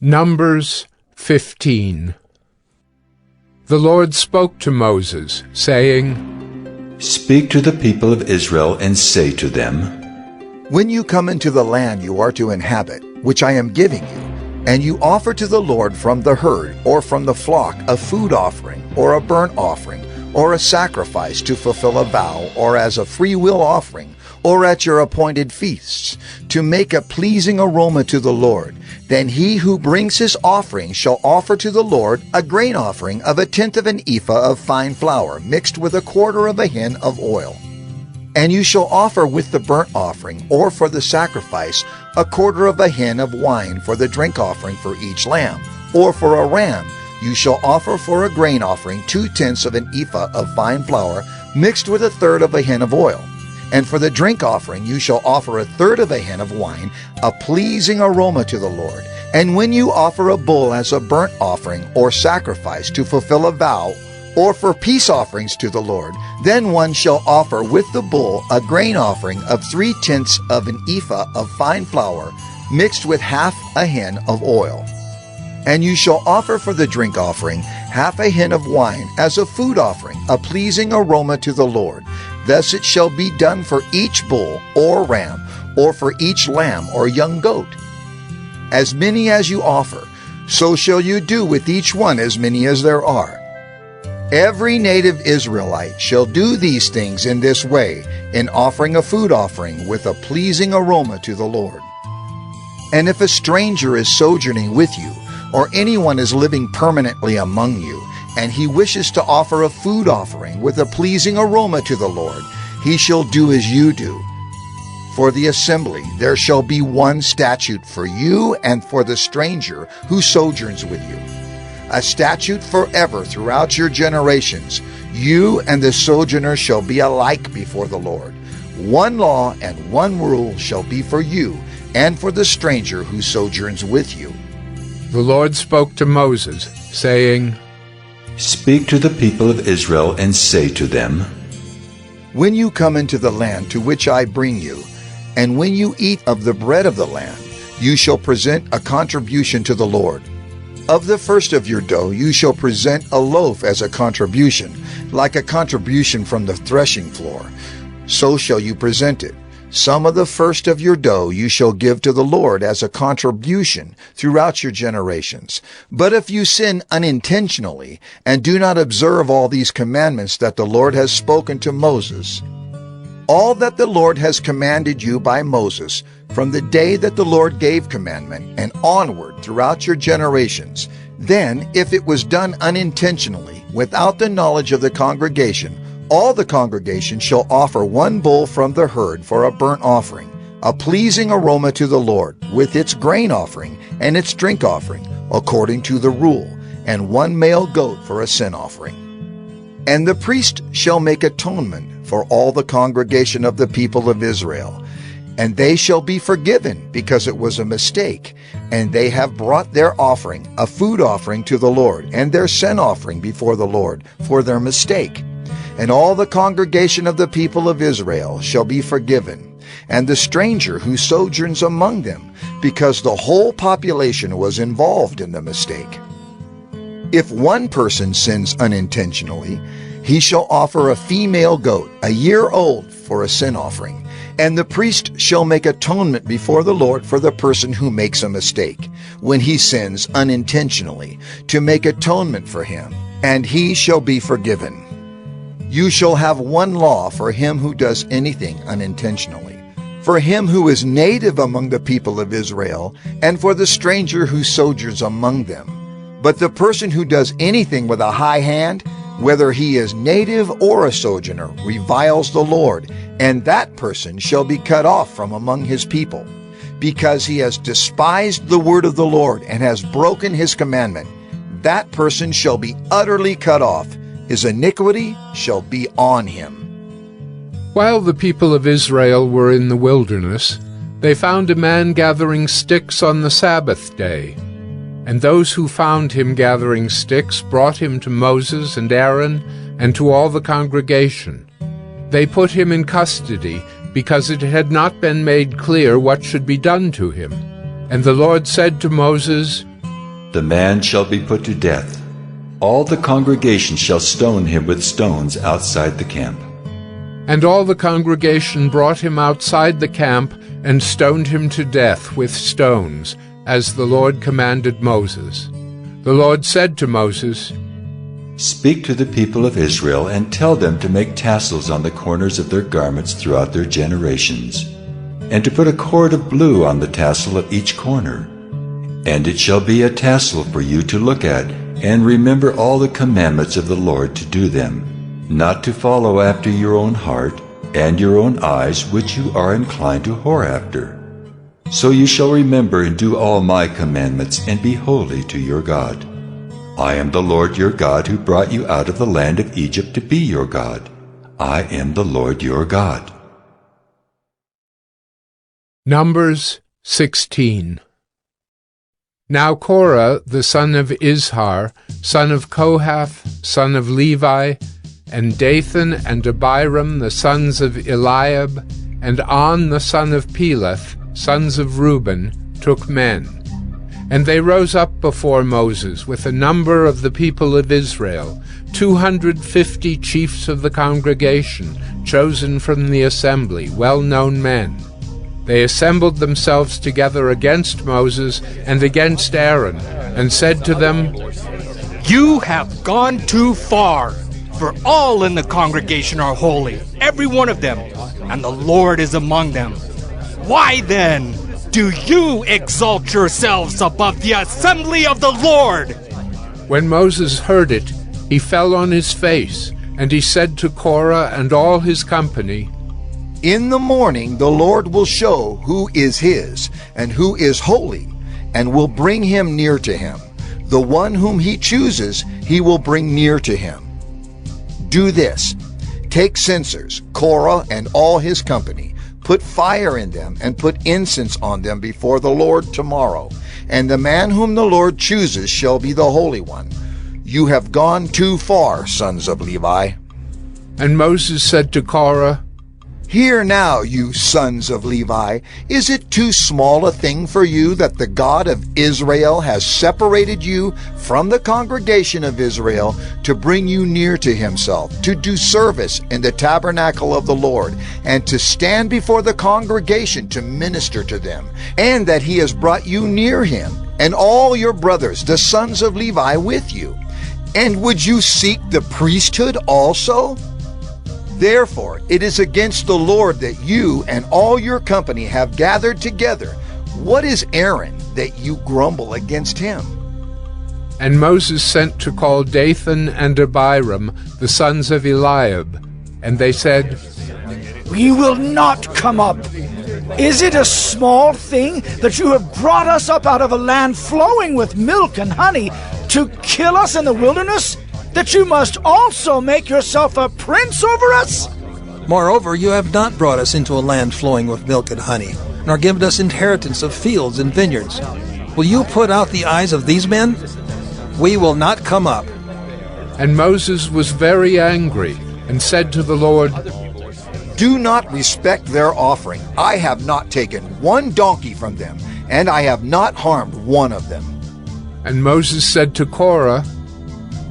Numbers 15. The Lord spoke to Moses, saying, Speak to the people of Israel and say to them, When you come into the land you are to inhabit, which I am giving you, and you offer to the Lord from the herd or from the flock a food offering or a burnt offering or a sacrifice to fulfill a vow or as a free-will offering or at your appointed feasts, to make a pleasing aroma to the Lord, then he who brings his offering shall offer to the Lord a grain offering of 1/10 of an ephah of fine flour mixed with 1/4 of a hin of oil. And you shall offer with the burnt offering or for the sacrifice 1/4 of a hin of wine for the drink offering for each lamb, or for a ram you shall offer for a grain offering 2/10 of an ephah of fine flour mixed with 1/3 of a hin of oil. And for the drink offering you shall offer 1/3 of a hin of wine, a pleasing aroma to the Lord. And when you offer a bull as a burnt offering or sacrifice to fulfill a vow, or for peace offerings to the Lord, then one shall offer with the bull a grain offering of 3/10 of an ephah of fine flour mixed with 1/2 a hin of oil. And you shall offer for the drink offering 1/2 a hin of wine as a food offering, a pleasing aroma to the Lord. Thus it shall be done for each bull or ram, or for each lamb or young goat. As many as you offer, so shall you do with each one as many as there are. Every native Israelite shall do these things in this way, in offering a food offering with a pleasing aroma to the Lord. And if a stranger is sojourning with you, or anyone is living permanently among you, and he wishes to offer a food offering with a pleasing aroma to the Lord, he shall do as you do. For the assembly there shall be one statute for you and for the stranger who sojourns with you, a statute forever throughout your generations. You and the sojourner shall be alike before the Lord. One law and one rule shall be for you and for the stranger who sojourns with you. The Lord spoke to Moses, saying, Speak to the people of Israel and say to them, When you come into the land to which I bring you, and when you eat of the bread of the land, you shall present a contribution to the Lord. Of the first of your dough you shall present a loaf as a contribution, like a contribution from the threshing floor. So shall you present it. Some of the first of your dough you shall give to the Lord as a contribution throughout your generations. But if you sin unintentionally and do not observe all these commandments that the Lord has spoken to Moses, all that the Lord has commanded you by Moses, from the day that the Lord gave commandment and onward throughout your generations, then if it was done unintentionally, without the knowledge of the congregation, all the congregation shall offer one bull from the herd for a burnt offering, a pleasing aroma to the Lord, with its grain offering and its drink offering, according to the rule, and one male goat for a sin offering. And the priest shall make atonement for all the congregation of the people of Israel, and they shall be forgiven because it was a mistake, and they have brought their offering, a food offering to the Lord, and their sin offering before the Lord for their mistake. And all the congregation of the people of Israel shall be forgiven, and the stranger who sojourns among them, because the whole population was involved in the mistake. If one person sins unintentionally, he shall offer a female goat, a year old, for a sin offering, and the priest shall make atonement before the Lord for the person who makes a mistake, when he sins unintentionally, to make atonement for him, and he shall be forgiven. You shall have one law for him who does anything unintentionally, for him who is native among the people of Israel, and for the stranger who sojourns among them. But the person who does anything with a high hand, whether he is native or a sojourner, reviles the Lord, and that person shall be cut off from among his people, because he has despised the word of the Lord and has broken his commandment. That person shall be utterly cut off. His iniquity shall be on him. While the people of Israel were in the wilderness, they found a man gathering sticks on the Sabbath day. And those who found him gathering sticks brought him to Moses and Aaron and to all the congregation. They put him in custody because it had not been made clear what should be done to him. And the Lord said to Moses, the man shall be put to death. All the congregation shall stone him with stones outside the camp. And all the congregation brought him outside the camp and stoned him to death with stones, as the Lord commanded Moses. The Lord said to Moses, Speak to the people of Israel and tell them to make tassels on the corners of their garments throughout their generations, and to put a cord of blue on the tassel at each corner. And it shall be a tassel for you to look at, and remember all the commandments of the Lord to do them, not to follow after your own heart and your own eyes, which you are inclined to whore after. So you shall remember and do all my commandments, and be holy to your God. I am the Lord your God, who brought you out of the land of Egypt to be your God. I am the Lord your God. Numbers 16. Now Korah, the son of Izhar, son of Kohath, son of Levi, and Dathan and Abiram, the sons of Eliab, and On, the son of Peleth, sons of Reuben, took men. And they rose up before Moses with a number of the people of Israel, 250 chiefs of the congregation, chosen from the assembly, well-known men. They assembled themselves together against Moses and against Aaron, and said to them, You have gone too far, for all in the congregation are holy, every one of them, and the Lord is among them. Why then do you exalt yourselves above the assembly of the Lord? When Moses heard it, he fell on his face, and he said to Korah and all his company, In the morning the Lord will show who is his and who is holy, and will bring him near to him. The one whom he chooses he will bring near to him. Do this: take censers, Korah and all his company, put fire in them, and put incense on them before the Lord tomorrow. And the man whom the Lord chooses shall be the Holy One. You have gone too far, sons of Levi. And Moses said to Korah, Hear now, you sons of Levi, is it too small a thing for you that the God of Israel has separated you from the congregation of Israel to bring you near to himself, to do service in the tabernacle of the Lord, and to stand before the congregation to minister to them, and that he has brought you near him, and all your brothers, the sons of Levi, with you? And would you seek the priesthood also? Therefore, it is against the Lord that you and all your company have gathered together. What is Aaron that you grumble against him? And Moses sent to call Dathan and Abiram, the sons of Eliab. And they said, We will not come up. Is it a small thing that you have brought us up out of a land flowing with milk and honey to kill us in the wilderness, that you must also make yourself a prince over us? Moreover, you have not brought us into a land flowing with milk and honey, nor given us inheritance of fields and vineyards. Will you put out the eyes of these men? We will not come up. And Moses was very angry, and said to the Lord, Do not respect their offering. I have not taken one donkey from them, and I have not harmed one of them. And Moses said to Korah,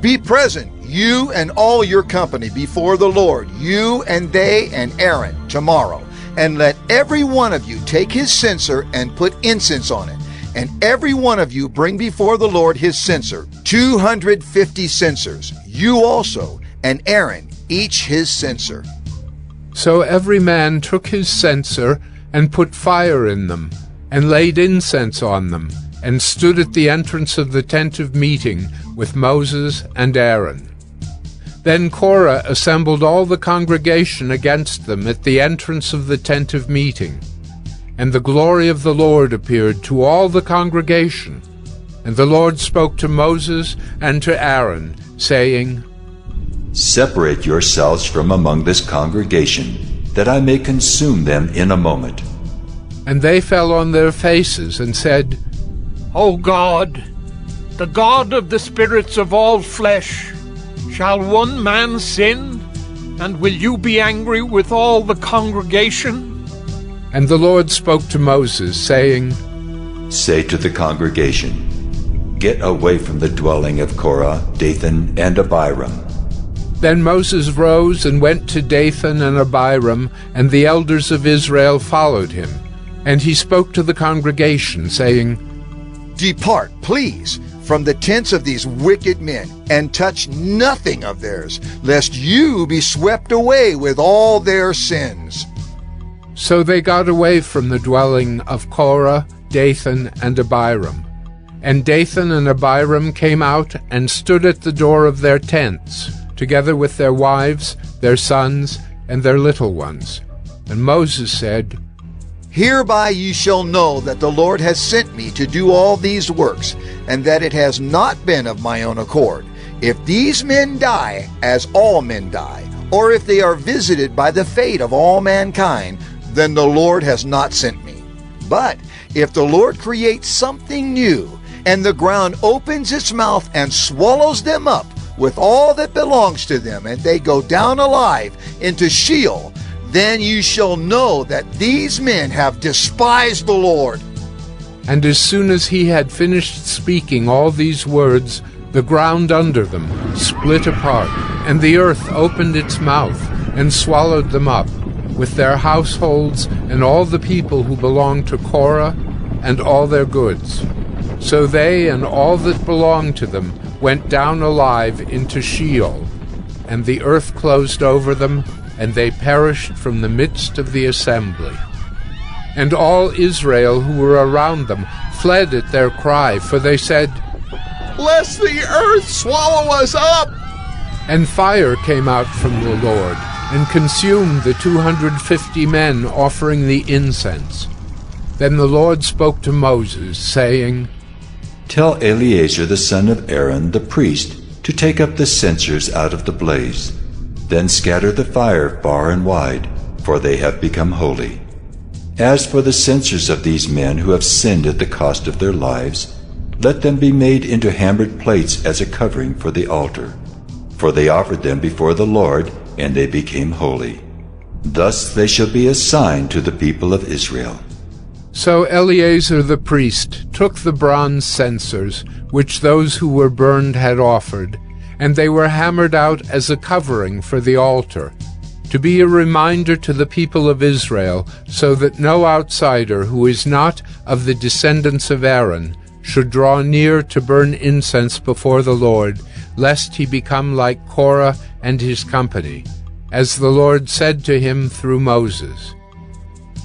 Be present, you and all your company, before the Lord, you and they and Aaron, tomorrow. And let every one of you take his censer and put incense on it. And every one of you bring before the Lord his censer, 250 censers, you also, and Aaron, each his censer. So every man took his censer, and put fire in them, and laid incense on them, and stood at the entrance of the tent of meeting with Moses and Aaron. Then Korah assembled all the congregation against them at the entrance of the tent of meeting. And the glory of the Lord appeared to all the congregation. And the Lord spoke to Moses and to Aaron, saying, Separate yourselves from among this congregation, that I may consume them in a moment. And they fell on their faces and said, O God, the God of the spirits of all flesh, shall one man sin? And will you be angry with all the congregation? And the Lord spoke to Moses, saying, Say to the congregation, "Get away from the dwelling of Korah, Dathan, and Abiram." Then Moses rose and went to Dathan and Abiram, and the elders of Israel followed him. And he spoke to the congregation, saying, "Depart, please, from the tents of these wicked men, and touch nothing of theirs, lest you be swept away with all their sins." So they got away from the dwelling of Korah, Dathan, and Abiram. And Dathan and Abiram came out and stood at the door of their tents, together with their wives, their sons, and their little ones. And Moses said, "Hereby ye shall know that the Lord has sent me to do all these works, and that it has not been of my own accord. If these men die, as all men die, or if they are visited by the fate of all mankind, then the Lord has not sent me. But if the Lord creates something new, and the ground opens its mouth and swallows them up with all that belongs to them, and they go down alive into Sheol, then you shall know that these men have despised the Lord." And as soon as he had finished speaking all these words, the ground under them split apart, and the earth opened its mouth and swallowed them up, with their households and all the people who belonged to Korah and all their goods. So they and all that belonged to them went down alive into Sheol, and the earth closed over them, and they perished from the midst of the assembly. And all Israel who were around them fled at their cry, for they said, "Lest the earth swallow us up!" And fire came out from the Lord, and consumed the 250 men offering the incense. Then the Lord spoke to Moses, saying, "Tell Eleazar the son of Aaron, the priest, to take up the censers out of the blaze. Then scatter the fire far and wide, for they have become holy. As for the censers of these men who have sinned at the cost of their lives, let them be made into hammered plates as a covering for the altar. For they offered them before the Lord, and they became holy. Thus they shall be a sign to the people of Israel." So Eleazar the priest took the bronze censers, which those who were burned had offered, and they were hammered out as a covering for the altar, to be a reminder to the people of Israel, so that no outsider who is not of the descendants of Aaron should draw near to burn incense before the Lord, lest he become like Korah and his company, as the Lord said to him through Moses.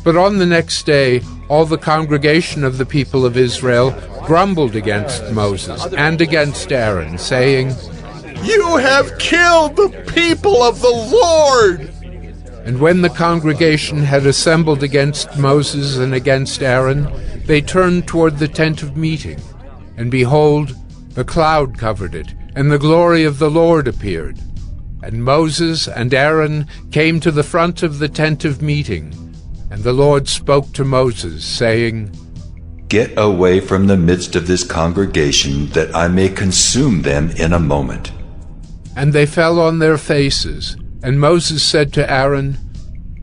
But on the next day, all the congregation of the people of Israel grumbled against Moses and against Aaron, saying, "You have killed the people of the Lord!" And when the congregation had assembled against Moses and against Aaron, they turned toward the tent of meeting. And behold, the cloud covered it, and the glory of the Lord appeared. And Moses and Aaron came to the front of the tent of meeting. And the Lord spoke to Moses, saying, "Get away from the midst of this congregation, that I may consume them in a moment." And they fell on their faces. And Moses said to Aaron,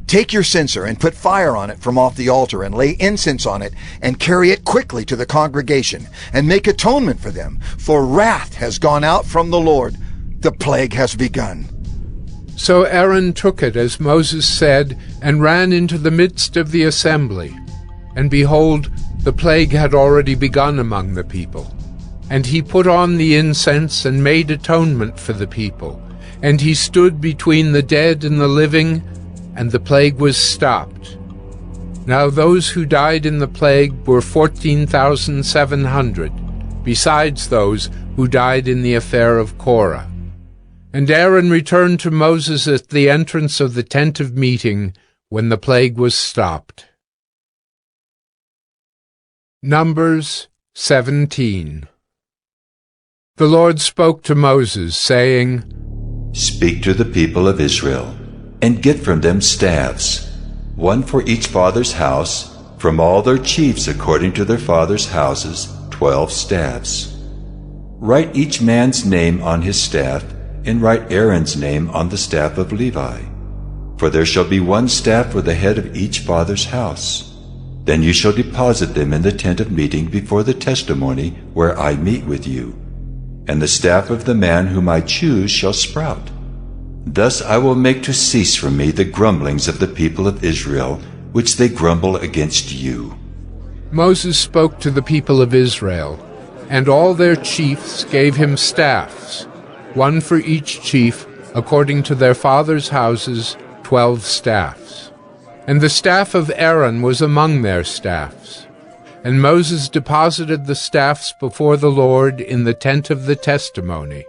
"Take your censer and put fire on it from off the altar, and lay incense on it, and carry it quickly to the congregation, and make atonement for them, for wrath has gone out from the Lord. The plague has begun." So Aaron took it as Moses said, and ran into the midst of the assembly. And behold, the plague had already begun among the people. And he put on the incense and made atonement for the people. And he stood between the dead and the living, and the plague was stopped. Now those who died in the plague were 14,700, besides those who died in the affair of Korah. And Aaron returned to Moses at the entrance of the tent of meeting when the plague was stopped. Numbers 17. The Lord spoke to Moses, saying, "Speak to the people of Israel, and get from them staffs, one for each father's house, from all their chiefs according to their fathers' houses, 12 staffs. Write each man's name on his staff, and write Aaron's name on the staff of Levi. For there shall be one staff for the head of each father's house. Then you shall deposit them in the tent of meeting before the testimony where I meet with you. And the staff of the man whom I choose shall sprout. Thus I will make to cease from me the grumblings of the people of Israel, which they grumble against you. Moses spoke to the people of Israel, and all their chiefs gave him staffs, one for each chief, according to their fathers' houses, 12 staffs. And the staff of Aaron was among their staffs. And Moses deposited the staffs before the Lord in the tent of the testimony.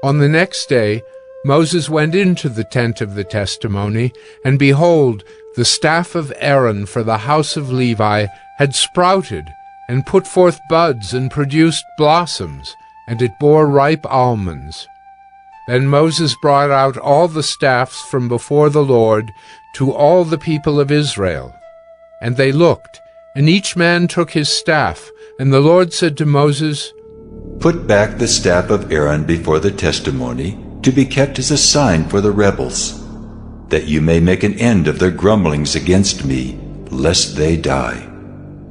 On the next day Moses went into the tent of the testimony, and behold, the staff of Aaron for the house of Levi had sprouted, and put forth buds, and produced blossoms, and it bore ripe almonds. Then Moses brought out all the staffs from before the Lord to all the people of Israel. And they looked, and each man took his staff. And the Lord said to Moses, Put back the staff of Aaron before the testimony, to be kept as a sign for the rebels, that you may make an end of their grumblings against me, lest they die.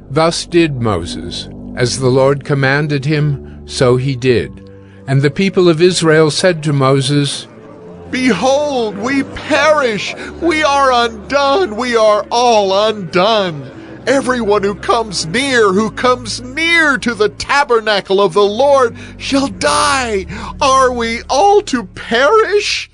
Thus did Moses. As the Lord commanded him, so he did. And the people of Israel said to Moses, Behold, we perish! We are undone! We are all undone! Everyone who comes near to the tabernacle of the Lord shall die! Are we all to perish?